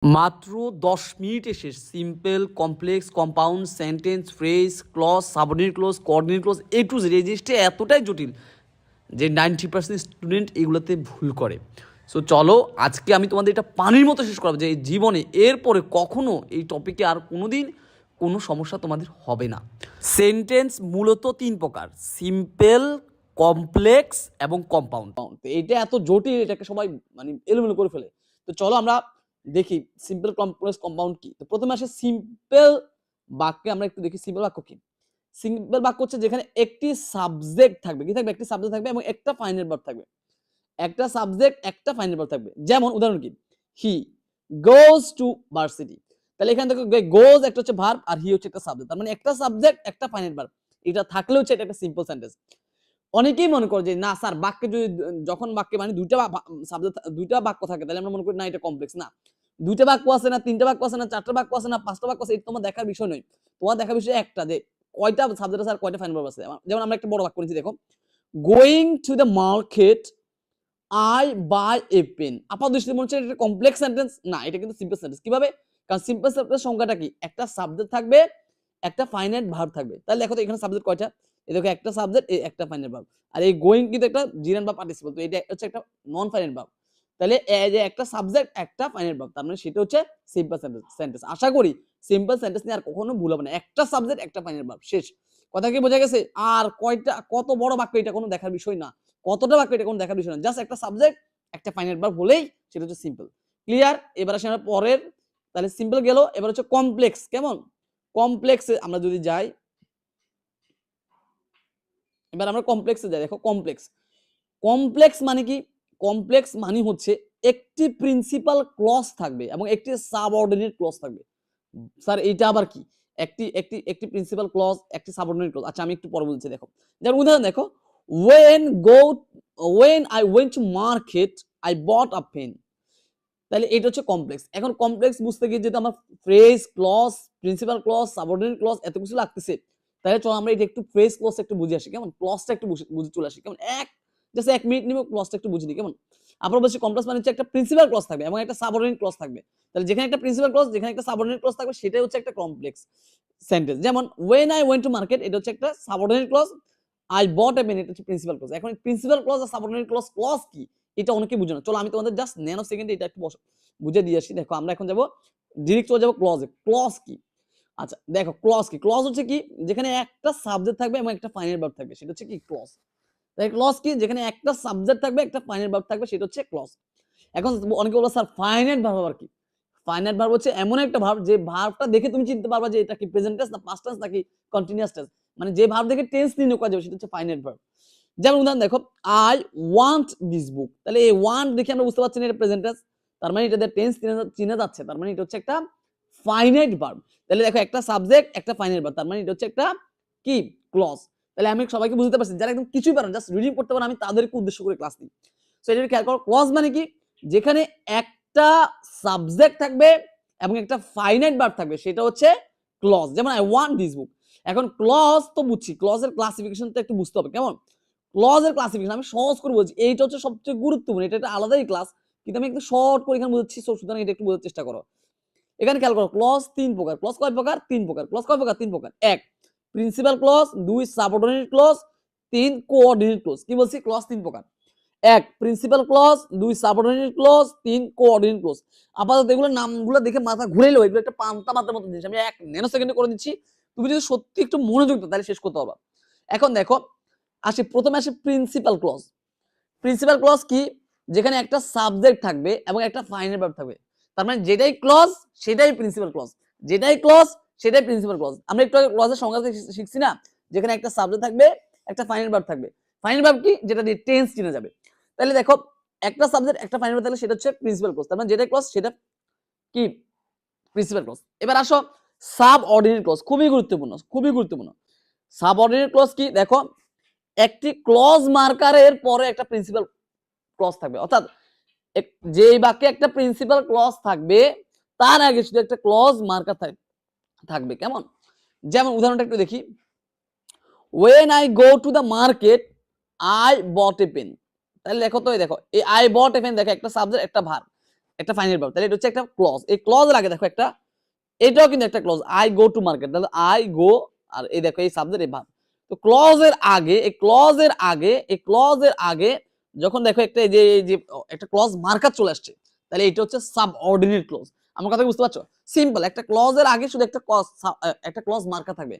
মাত্র ১০ মিনিটে শেষ simple, complex, compound, sentence, phrase, clause, subordinate clause, coordinate clause A to Z এই জিনিসটা এতটাই জটিল যে 90% স্টুডেন্ট এগুলোতে ভুল করে। সো চলো আজকে আমি তোমাদের এটা পানির মতো শেষ করাবো যে এই জীবনে এরপরে কখনো এই টপিকে আর কোনো দিন কোনো সমস্যা তোমাদের হবে না। সেন্টেন্স মূলত ৩ প্রকার: সিম্পল, কমপ্লেক্স এবং কম্পাউন্ড। এইটা এত জটিল, এটাকে সবাই মানে এলোমেলো করে ফেলে। তো চলো আমরা দেখি সিম্পল, কমপ্লেক্স, কম্পাউন্ড কি। তো প্রথমে আসে সিম্পল বাক্যে, আমরা একটু দেখি সিম্পল বাক্য কি। সিম্পল বাক্য হচ্ছে যেখানে একটি সাবজেক্ট থাকবে, কি থাকবে? একটি সাবজেক্ট থাকবে এবং একটা ফাইনাল ভার্ব থাকবে। একটা সাবজেক্ট, একটা ফাইনাল ভার্ব থাকবে। যেমন উদাহরণ কি? হি গোজ টু ভার্সিটি। তাহলে এখানে দেখো গোজ একটা হচ্ছে ভার্ব আর হি হচ্ছে একটা সাবজেক্ট। তার মানে একটা সাবজেক্ট, একটা ফাইনাল ভার্ব। এটা থাকলে হচ্ছে এটা একটা সিম্পল সেন্টেন্স। অনেকেই মনে করে যে না স্যার, বাক্যে যদি যখন বাক্যে মানে দুইটা সাবজেক্ট, দুইটা বাক্য থাকে তাহলে আমরা মনে করি না এটা কমপ্লেক্স। না, দুইটা বাক্য আছে না, তিনটা বাক্য আছে না, চারটা বাক্য আছে না, পাঁচটা বাক্য আছে, এটা তোমার দেখার বিষয় নয়। তোমার দেখার বিষয় একটা, যে কয়টা সাবজেক্ট আছে আর কয়টা ফাইনাল ভার্ব আছে। যেমন আমরা একটা বড় বাক্য নিচ্ছি, দেখো going to the market I buy a pen. আপাত দৃষ্টিতে মনে হচ্ছে এটা কমপ্লেক্স সেন্টেন্স। না, এটা কিন্তু সিম্পল সেন্টেন্স। কিভাবে? কারণ সিম্পল সেন্টেন্স সংখ্যাটা কি? একটা সাবজেক্ট থাকবে, একটা ফাইনাইট ভার্ব থাকবে। তাহলে দেখো তো এখানে সাবজেক্ট কয়টা? এই দেখো একটা সাবজেক্ট, এই একটা ফাইনাইট ভার্ব। আর এই গোয়িং কিন্তু একটা জিরান বা পার্টিসিপল। তো এটা হচ্ছে একটা নন ফাইনাইট ভার্ব। তাহলে এই যে একটা সাবজেক্ট, একটা ফাইনাইট ভার্ব, তার মানে সেটা হচ্ছে সিম্পল সেন্টেন্স। আশা করি সিম্পল সেন্টেন্স নিয়ে আর কখনো ভুল হবে না। একটা সাবজেক্ট, একটা ফাইনাইট ভার্ব, শেষ। কথা কি বোঝা গেছে? আর কয়টা, কত বড় বাক্য এটা কোনো দেখার বিষয় না। কতটা বাক্য এটা কোনো দেখার বিষয় না। জাস্ট একটা সাবজেক্ট, একটা ফাইনাইট ভার্ব হলেই সেটা হচ্ছে সিম্পল। ক্লিয়ার? এবার আসি আমরা পরের। তাহলে সিম্পল গেল, এবার হচ্ছে কমপ্লেক্স। কেমন? কমপ্লেক্সে আমরা যদি যাই, এবার আমরা কমপ্লেক্সে যাই। দেখো কমপ্লেক্স, কমপ্লেক্স মানে কি? কমপ্লেক্স মানে হচ্ছে একটি প্রিন্সিপাল ক্লজ থাকবে এবং একটি সাবঅর্ডিনেট ক্লজ থাকবে। স্যার এইটা আবার কি? একটি একটি একটি প্রিন্সিপাল ক্লজ, একটি সাবঅর্ডিনেট ক্লজ। আচ্ছা আমি একটু পরে বলছি। দেখো যেমন উদাহরণ দেখো, when go when I went to market I bought a pen। তাহলে এটা হচ্ছে কমপ্লেক্স। এখন কমপ্লেক্স বুঝতে গিয়ে যদি আমার phrase, clause, principal clause, subordinate clause এত কিছু লাগতেছে, তাহলে চলো আমরা এটা একটু ফ্রেজ ক্লজ একটু বুঝে আসি। কেমন? ক্লজটা একটু বুঝে চলে আসি। কেমন? জাস্ট 1 মিনিট নিব, ক্লজটা একটু বুঝে নিই। কেমন? আবার বলছি কমপ্লেক্স মানে হচ্ছে একটা প্রিন্সিপাল ক্লজ থাকবে এবং একটা সাবঅর্ডিনেট ক্লজ থাকবে। তাহলে যেখানে একটা প্রিন্সিপাল ক্লজ, যেখানে একটা সাবঅর্ডিনেট ক্লজ থাকবে, সেটাই হচ্ছে একটা কমপ্লেক্স সেন্টেন্স। যেমন when I went to market এটা হচ্ছে একটা subordinate clause, I bought a pen এটা হচ্ছে প্রিন্সিপাল ক্লজ। এখন প্রিন্সিপাল ক্লজ আর সাবঅর্ডিনেট ক্লজ কি? এটা অনেকেই বুঝে না। চলো আমি তোমাদের জাস্ট ন্যানো সেকেন্ডে এটা একটু বুঝে দিয়ে আসি। দেখো আমরা এখন যাব ডিরেক্ট চলে যাব ক্লজে। ক্লজ কি? আচ্ছা দেখো ক্লজ কি? ক্লজ হচ্ছে কি? যেখানে একটা সাবজেক্ট থাকবে এবং একটা ফাইনাল ভার্ব থাকবে, সেটা হচ্ছে কি? ক্লজ। তাই ক্লজ কি? যেখানে একটা সাবজেক্ট থাকবে, একটা ফাইনাল ভার্ব থাকবে, সেটা হচ্ছে ক্লজ। এখন অনেকে বলল স্যার ফাইনাইট ভার্ব আবার কি? ফাইনাইট ভার্ব হচ্ছে এমন একটা ভার্ব যে ভার্বটা দেখে তুমি চিনতে পারবা যে এটা কি প্রেজেন্ট টেন্স না পাস্ট টেন্স নাকি কন্টিনিউয়াস টেন্স। মানে যে ভার্ব দেখে টেন্স নির্ণয় করা যাবে সেটা হচ্ছে ফাইনাইট ভার্ব। যেমন উদাহরণ দেখো, আই ওয়ান্ট দিস বুক। তাহলে এই ওয়ান্ট দেখে আমরা বুঝতে পারছি না এটা প্রেজেন্ট টেন্স। তার মানে এটাতে টেন্স চিনা যাচ্ছে। তার মানে এটা হচ্ছে একটা ফাইনাইট ভার্ব। তাহলে দেখো একটা সাবজেক্ট, একটা ফাইনাইট ভার্ব। তার মানে এটা হচ্ছে একটা কি? ক্লজ। তাহলে আমি সবাইকে বুঝতে পারছি যারা একদম কিছুই পারে না, জাস্ট রিডিং পড়তে পারে, আমি তাদেরকে উদ্দেশ্য করে ক্লাস নিই। সো এটা খেয়াল করো, ক্লজ মানে কি? যেখানে একটা সাবজেক্ট থাকবে এবং একটা ফাইনাইট ভার্ব থাকবে, সেটা হচ্ছে ক্লজ। যেমন আই ওয়ান্ট দিস বুক। এখন ক্লজ তো বুঝছি, ক্লজের ক্লাসিফিকেশনটা একটু বুঝতে হবে। কেমন? ক্লজের ক্লাসিফিকেশন আমি সহজ করে বলছি, এইটা হচ্ছে সবচেয়ে গুরুত্বপূর্ণ। এটা একটা আলাদাই ক্লাস, কিন্তু আমি একটু শর্ট করে এখানে বুঝাচ্ছি। সো সুতরাং এটা একটু বোঝার চেষ্টা করো। এখানে খেয়াল করো, ক্লজ ৩ প্রকার। ক্লজ কয় প্রকার? ৩ প্রকার। ক্লজ কয় প্রকার? ৩ প্রকার। ১ principal clause, ২ subordinate clause, ৩ coordinate clause. কি বলছি? ক্লজ ৩ প্রকার। ১ principal clause, ২ subordinate clause, ৩ coordinate clause. আপাতত এগুলোর নামগুলো দেখে মাথা ঘুরাইলো, এগুলো একটা পান্তা মাথার মতো জিনিস। আমি ১ ন্যানো সেকেন্ডে করে দিচ্ছি। তুমি যদি সত্যি একটু মনোযোগ দাও তাহলে শেষ করতে পারবা। এখন দেখো প্রথমে আসি প্রিন্সিপাল ক্লজ। প্রিন্সিপাল ক্লজ কি? যেখানে একটা সাবজেক্ট থাকবে এবং একটা ফাইনাল ভার্ব থাকবে। তার মানে যেটাই ক্লজ সেটাই প্রিন্সিপাল ক্লজ। যেটাই ক্লজ সেটাই প্রিন্সিপাল ক্লজ। আমরা একটু আগে ক্লজের সংজ্ঞা শিখছি না? যেখানে একটা সাবজেক্ট থাকবে, একটা ফাইনাল ভার্ব থাকবে। ফাইনাল ভার্ব কি? যেটা দিয়ে টেন্স চিনা যাবে। তাহলে দেখো একটা সাবজেক্ট, একটা ফাইনাল ভার্ব থাকলে সেটা হচ্ছে প্রিন্সিপাল ক্লজ। তার মানে যেটাই ক্লজ সেটা কি? Principal clause. এবার আসো সাবঅর্ডিনেট ক্লজ। খুবই গুরুত্বপূর্ণ, খুবই গুরুত্বপূর্ণ। সাবঅর্ডিনেট ক্লজ কি? দেখো একটি ক্লজ মার্কারের পরে একটা প্রিন্সিপাল ক্লজ থাকবে। অর্থাৎ যেই বাক্যে একটা প্রিন্সিপাল ক্লজ থাকবে তার আগে শুধু একটা ক্লজ মার্কার থাকবে। কেমন? যেমন উদাহরণটা একটু দেখি, when I go to the market I bought a pen। তাহলে দেখো তো, এই দেখো এই I bought a pen, দেখো একটা সাবজেক্ট, একটা ভার্ব। একটা ফাইনাইট ভার্ব, তাহলে এটা হচ্ছে একটা ক্লজ। এই ক্লজের আগে দেখো একটা, এটাও কিন্তু একটা clause, I go to market, তাহলে আই গো আর এই দেখো এই সাবজেক্ট এই ভার্ব। তো ক্লজের আগে এই ক্লজের আগে যখন দেখো একটা এই যে একটা ক্লজ মার্কার চলে আসছে, তাহলে এটা হচ্ছে সাবঅর্ডিনেট ক্লজ। আমার কথা বুঝতে পারছো? সিম্পল, একটা ক্লজের আগে শুধু একটা ক্লজ মার্কার থাকবে,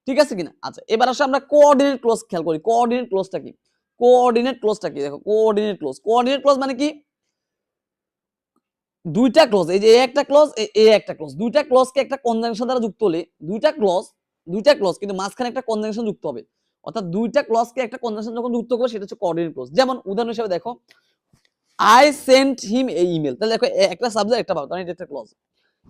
ঠিক আছে কিনা? আচ্ছা, এবার আসলে আমরা কোঅর্ডিনেট ক্লজ খেয়াল করি। কোঅর্ডিনেট ক্লজটা কি? দেখো কোঅর্ডিনেট ক্লজ মানে কি? দুইটা ক্লজ, এই যে একটা ক্লজ একটা ক্লজ, দুইটা ক্লজকে একটা কনজাংশন দ্বারা যুক্ত হলে, দুইটা ক্লজ কিন্তু মাঝখানে একটা কনজাংশন যুক্ত হবে, অর্থাৎ দুইটা ক্লজকে একটা কনজাংশন যখন যুক্ত করবে সেটা হচ্ছে কোঅর্ডিনেট ক্লজ। যেমন উদাহরণ হিসেবে দেখো, I sent him A email, তাহলে দেখো একটা সাবজেক্ট একটা ভার্ব, তাহলে এটা একটা ক্লজ।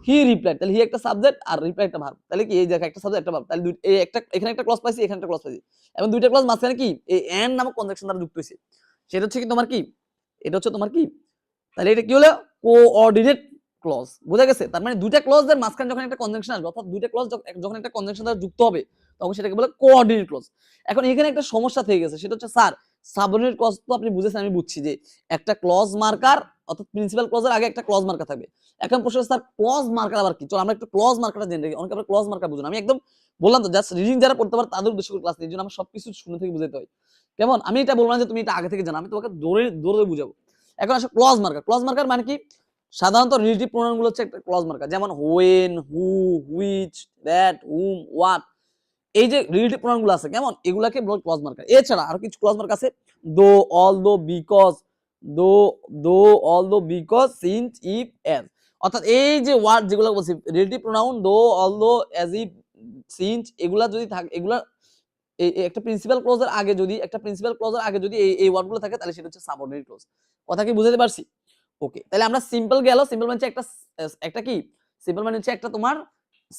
হি রিপ্লাইড, তাহলে হি একটা সাবজেক্ট আর রিপ্লাই একটা ভার্ব, তাহলে কি এই দেখো একটা সাবজেক্ট একটা ভার্ব, তাহলে এই একটা এখানে একটা ক্লজ পাইছি, এখানে একটা ক্লজ পাইছি, এবং দুইটা ক্লজ মাঝখানে কি এই এন্ড নামক কনজাংশন দ্বারা যুক্ত হইছে, সেটা হচ্ছে কি তোমার কি, এটা হচ্ছে তোমার কি, তাহলে এটা কি হলো কোঅর্ডিনেট ক্লজ। বোঝা গেছে? তার মানে দুইটা ক্লজের মাঝখানে যখন একটা কনজাংশন আসবে, অর্থাৎ দুইটা ক্লজ যখন একটা কনজাংশন দ্বারা যুক্ত হবে, তখন সেটাকে বলে কোঅর্ডিনেট ক্লজ। এখন এখানে একটা সমস্যা থেকে গেছে, সেটা হচ্ছে স্যার সাবঅর্ডিনেট ক্লজ তো আপনি বুঝেছেন, আমি বুঝছি যে একটা ক্লজ মার্কার, অর্থাৎ প্রিন্সিপাল ক্লজের আগে একটা ক্লজ মার্কার থাকবে। এখন প্রশ্ন স্যার ক্লজ মার্কার আবার কি? চলো আমরা একটু ক্লজ মার্কারটা জেনে রাখি, অনেকে আবার ক্লজ মার্কার বুঝুন। আমি একদম বললাম তো, জাস্ট রিডিং যারা পড়তে পারে তাদের উদ্দেশ্য করে ক্লাস নিই, এই জন্য আমার সবকিছু শুনে থেকে বুঝাতে হয়। কেমন? আমি এটা বলবো না যে তুমি এটা আগে থেকে জানো, আমি তোমাকে দৌড়ে দৌড়ে বুঝাবো। এখন আসলে ক্লজ মার্কার মানে কি? সাধারণত রিলেটিভ প্রোনাউন গুলো হচ্ছে একটা ক্লজ মার্কার, যেমন when, who, which, that, hmm, what, এই যে রিলেটিভ প্রোনাউন গুলো আছে, কেমন, এগুলাকে বলে ক্লজ মার্কার। এছাড়া আরো কিছু ক্লজ মার্ক আছে, দো, অল দো, বিকজ, দো, অল দো, বিকজ, সিন্স, ইফ, এজ, অর্থাৎ এই যে ওয়ার্ড যেগুলো বলছি রিলেটিভ প্রোনাউন, দো, অল দো, এজ, ইফ, সিন্স, এগুলা যদি থাকে, এগুলা একটা প্রিন্সিপাল ক্লজের আগে যদি এই ওয়ার্ড গুলো থাকে, তাহলে সেটা হচ্ছে সাবঅর্ডিনেট ক্লজ। কথা কি বুঝাতে পারছি? ওকে, তাহলে আমরা সিম্পল গেল। সিম্পল মানে হচ্ছে একটা কি, সিম্পল মানে হচ্ছে একটা তোমার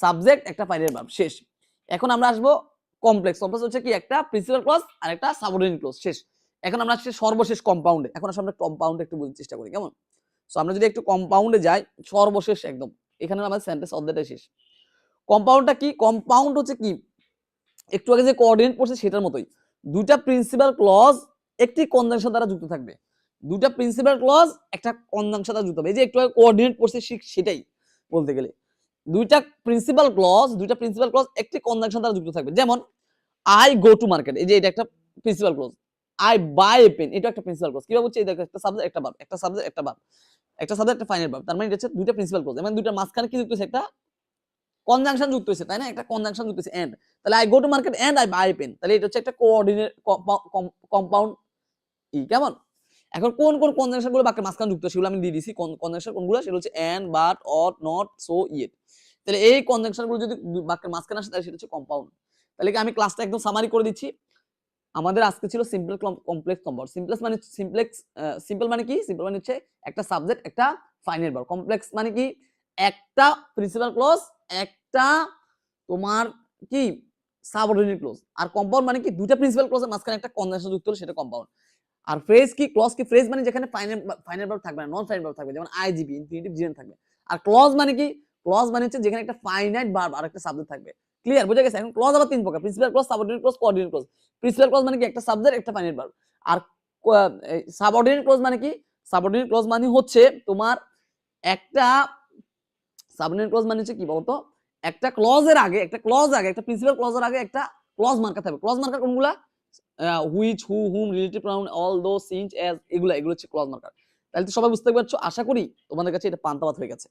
সাবজেক্ট একটা ফাইনাল ভার্ব, শেষ। এখন আমরা আসবো কমপ্লেক্স হচ্ছে কি একটা প্রিন্সিপাল ক্লজ আর একটা সাবঅর্ডিনেট ক্লজ, শেষ। এখন আমরা আসছি সর্বশেষ কম্পাউন্ডে। এখন আসলে আমরা কম্পাউন্ডে একটু বোঝার চেষ্টা করি, কেমন? সো আমরা যদি একটু কম্পাউন্ডে যাই, সর্বশেষ একদম, এখানে আমাদের সেন্টেন্স অধ্যায়টা শেষ। কম্পাউন্ডটা কি? কম্পাউন্ড হচ্ছে কি, একটু আগে যে কোঅর্ডিনেট পড়ছে সেটার মতোই, দুইটা প্রিন্সিপাল ক্লজ একটি কনজাংশন দ্বারা যুক্ত থাকবে, দুইটা প্রিন্সিপাল ক্লজ একটা কনজাংশন দ্বারা যুক্ত হবে। এই যে একটু আগে কোঅর্ডিনেট পড়ছে সেটাই বলতে গেলে, দুইটা প্রিন্সিপাল ক্লজ একটি কনজাংশন দ্বারা যুক্ত থাকবে। যেমন আই গো টু মার্কেট, এই যে এটা একটা principal clause. I buy a pen, এটা একটা প্রিন্সিপাল ক্লজ। কিভাবে হচ্ছে? এই দেখো একটা সাবজেক্ট একটা ভার্ব, একটা সাবজেক্ট একটা ভার্ব, একটা সাবজেক্ট একটা ফাইনাল ভার্ব, তার মানে এটা হচ্ছে দুইটা প্রিন্সিপাল ক্লজ, এবং দুইটার মাঝখানে কি যুক্ত হয়েছে? একটা কনজাংশন যুক্ত হয়েছে, তাই না? একটা কনজাংশন যুক্ত হয়েছে এন্ড, তাহলে I go to market and I buy pen, তাহলে এটা হচ্ছে একটা কোঅর্ডিনেট কম্পাউন্ড কেমন? এখন কোন কোন কনজাংশন গুলো বাক্যের মাঝখানে যুক্ত সেগুলো আমি দিয়ে দিছি। কনজাংশন কোনগুলো? সেটা হচ্ছে and, but, or, not, so, yet. তাহলে এই কনজাংশন গুলো যদি বাক্যের মাঝখানে আসে, তাহলে সেটা হচ্ছে কম্পাউন্ড। তাহলে কি আমি ক্লাসটা একদম সামারি করে দিচ্ছি। আমাদের আজকে ছিল সিম্পল কমপ্লেক্স কম্পাউন্ড। সিম্পল মানে কি? সিম্পল মানে হচ্ছে একটা সাবজেক্ট একটা ফাইনাল ভার্ব। কমপ্লেক্স মানে কি? একটা প্রিন্সিপাল ক্লজ, একটা তোমার কি সাবঅর্ডিনেট ক্লজ। আর কম্পাউন্ড মানে কি? দুইটা প্রিন্সিপাল ক্লজের মাঝখানে একটা কনজাংশন যুক্ত হলে সেটা কম্পাউন্ড। আর ফ্রেজ কি? ক্লজ কি? ফ্রেজ মানে যেখানে ফাইনাল ভার্ব থাকবে না, নন ফাইনাল ভার্ব থাকবে, যেমন আইজিবি, ইনফিনিটিভ, জিরেন থাকবে। আর ক্লজ মানে কি? ক্লজ মানে হচ্ছে যেখানে একটা ফাইনাইট ভার্ব আর একটা সাবজেক্ট থাকবে। ক্লিয়ার? বুঝা গেছে? এখন ক্লজ আবার তিন প্রকার: principal clause, subordinate clause, coordinate clause. Principal clause মানে কি? একটা সাবজেক্ট একটা ফাইনাইট ভার্ব। আর সাবঅর্ডিনেট ক্লজ মানে কি? সাবঅর্ডিনেট ক্লজ মানে হচ্ছে তোমার একটা সাবঅর্ডিনেট ক্লজ মানে হচ্ছে কি বলতো? একটা প্রিন্সিপাল ক্লজের আগে একটা ক্লজ মার্কার থাকবে। ক্লজ মার্কার কোনগুলা? Which, who, hmm, relative pronoun, all, দো, সিন্স, এজ, এগুলো হচ্ছে ক্লজ মার্কার। তাহলে তো সবাই বুঝতে পারছো, আশা করি তোমাদের কাছে এটা পান্তা ভাত হয়ে গেছে।